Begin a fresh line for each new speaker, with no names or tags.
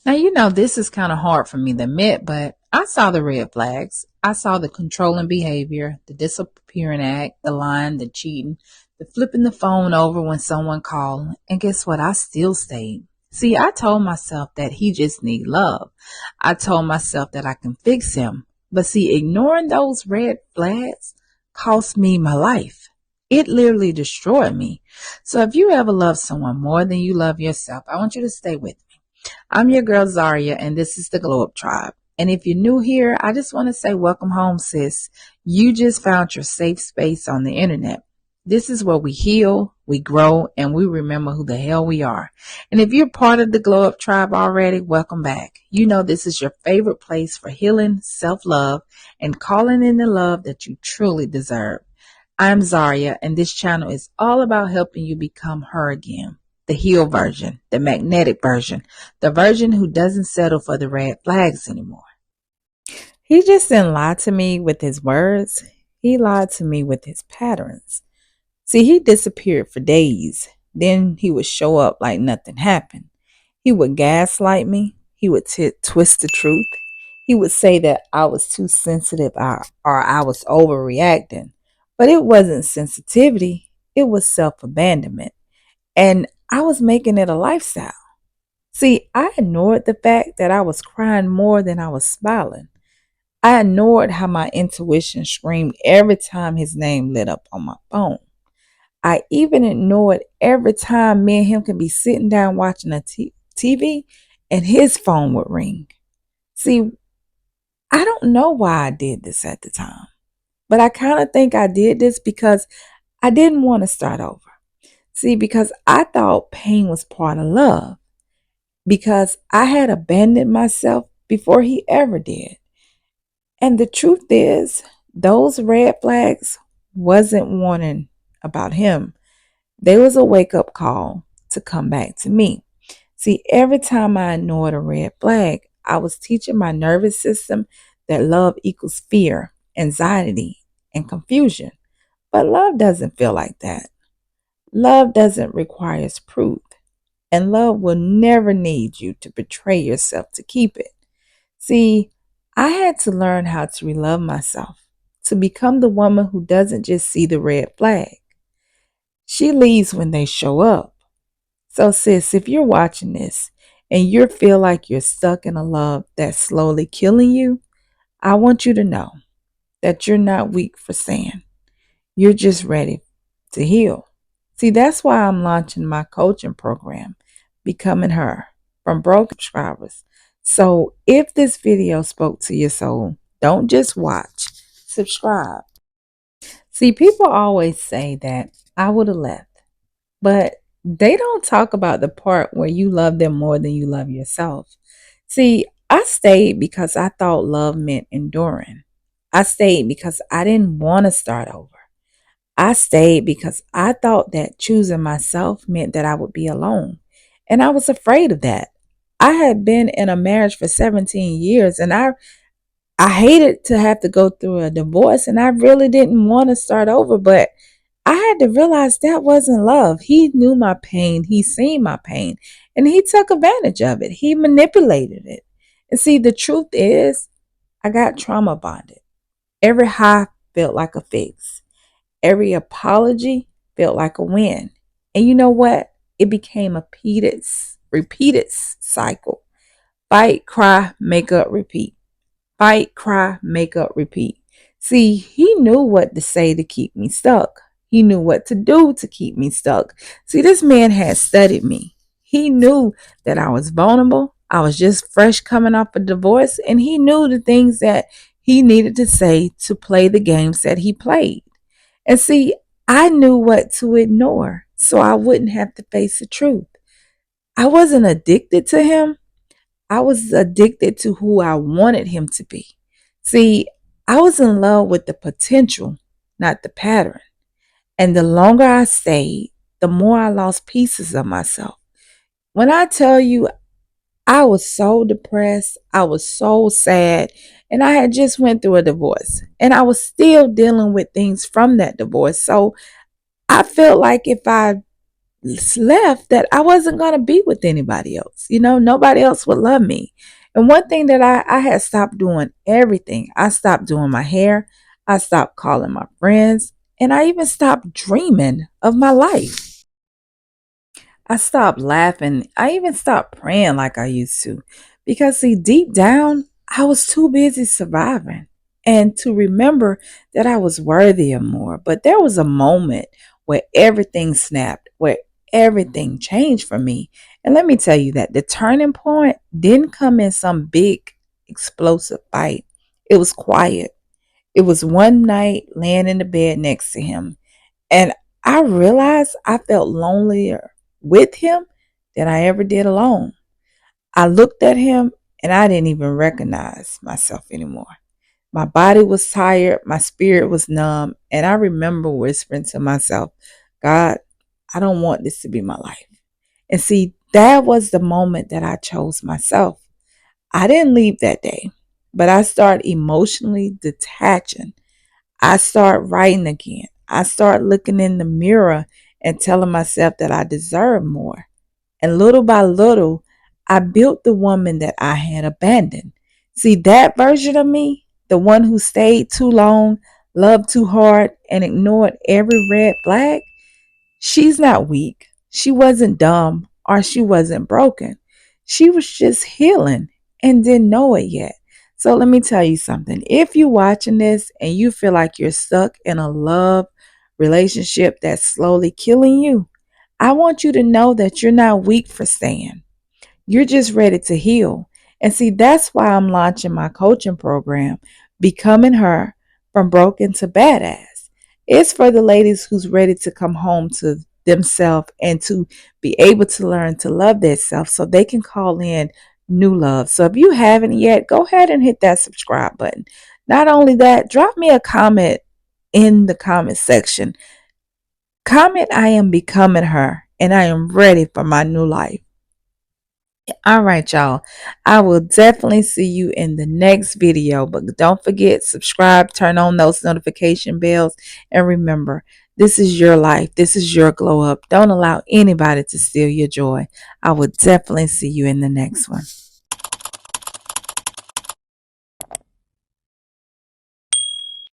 Now, this is kind of hard for me to admit, but I saw the red flags. I saw the controlling behavior, the disappearing act, the lying, the cheating, the flipping the phone over when someone called. And guess what? I still stayed. See, I told myself that he just need love. I told myself that I can fix him. But see, ignoring those red flags cost me my life. It literally destroyed me. So if you ever love someone more than you love yourself, I want you to stay with me. I'm your girl Zaria, and this is the Glow Up Tribe. And if you're new here, I just want to say welcome home, sis. You just found your safe space on the internet. This is where we heal, we grow, and we remember who the hell we are. And if you're part of the Glow Up Tribe already, welcome back. You know this is your favorite place for healing, self-love, and calling in the love that you truly deserve. I'm Zaria, and this channel is all about helping you become her again. The healed version, the magnetic version, the version who doesn't settle for the red flags anymore. He just didn't lie to me with his words. He lied to me with his patterns. See, he disappeared for days. Then he would show up like nothing happened. He would gaslight me. He would twist the truth. He would say that I was too sensitive or I was overreacting. But it wasn't sensitivity, it was self abandonment. And I was making it a lifestyle. See, I ignored the fact that I was crying more than I was smiling. I ignored how my intuition screamed every time his name lit up on my phone. I even ignored every time me and him could be sitting down watching a TV and his phone would ring. See, I don't know why I did this at the time, but I kind of think I did this because I didn't want to start over. See, because I thought pain was part of love, because I had abandoned myself before he ever did. And the truth is, those red flags wasn't warning about him. They was a wake-up call to come back to me. See, every time I ignored a red flag, I was teaching my nervous system that love equals fear, anxiety, and confusion. But love doesn't feel like that. Love doesn't require proof. And love will never need you to betray yourself to keep it. See, I had to learn how to relove myself, to become the woman who doesn't just see the red flag. She leaves when they show up. So, sis, if you're watching this and you feel like you're stuck in a love that's slowly killing you, I want you to know that you're not weak for saying you're just ready to heal. See, that's why I'm launching my coaching program, Becoming Her, from broken subscribers. So if this video spoke to your soul, don't just watch, subscribe. See, people always say that I would have left, but they don't talk about the part where you love them more than you love yourself. See, I stayed because I thought love meant enduring. I stayed because I didn't want to start over. I stayed because I thought that choosing myself meant that I would be alone. And I was afraid of that. I had been in a marriage for 17 years and I hated to have to go through a divorce and I really didn't want to start over, but I had to realize that wasn't love. He knew my pain, he seen my pain, and he took advantage of it. He manipulated it. And see, the truth is, I got trauma bonded. Every high felt like a fix. Every apology felt like a win. And you know what? It became a repeated cycle. Fight, cry, make up, repeat. Fight, cry, make up, repeat. See, he knew what to say to keep me stuck. He knew what to do to keep me stuck. See, this man had studied me. He knew that I was vulnerable. I was just fresh coming off a divorce, and he knew the things that he needed to say to play the games that he played. And see, I knew what to ignore so I wouldn't have to face the truth. I wasn't addicted to him. I was addicted to who I wanted him to be. See, I was in love with the potential, not the pattern. And the longer I stayed, the more I lost pieces of myself. When I tell you, I was so depressed, I was so sad, and I had just went through a divorce, and I was still dealing with things from that divorce. So I felt like if I left that I wasn't going to be with anybody else. Nobody else would love me. And one thing that I had stopped doing everything. I stopped doing my hair. I stopped calling my friends. And I even stopped dreaming of my life. I stopped laughing. I even stopped praying like I used to. Because, see, deep down, I was too busy surviving and to remember that I was worthy of more. But there was a moment where everything snapped, where everything changed for me. And let me tell you that the turning point didn't come in some big explosive fight. It was quiet. It was one night laying in the bed next to him. And I realized I felt lonelier with him than I ever did alone. I looked at him and I didn't even recognize myself anymore. My body was tired, my spirit was numb, and I remember whispering to myself, God, I don't want this to be my life. And see, that was the moment that I chose myself. I didn't leave that day, but I started emotionally detaching. I started writing again. I started looking in the mirror and telling myself that I deserve more. And little by little, I built the woman that I had abandoned. See, that version of me, the one who stayed too long, loved too hard, and ignored every red flag, she's not weak. She wasn't dumb or she wasn't broken. She was just healing and didn't know it yet. So let me tell you something. If you're watching this and you feel like you're stuck in a love relationship that's slowly killing you, I want you to know that you're not weak for staying. You're just ready to heal. And see, that's why I'm launching my coaching program, Becoming Her from Broken to Badass. It's for the ladies who's ready to come home to themselves and to be able to learn to love themselves so they can call in new love. So if you haven't yet, go ahead and hit that subscribe button. Not only that, drop me a comment in the comment section. Comment, I am becoming her and I am ready for my new life. All right, y'all. I will definitely see you in the next video. But don't forget, subscribe, turn on those notification bells. And remember, this is your life. This is your glow up. Don't allow anybody to steal your joy. I will definitely see you in the next one.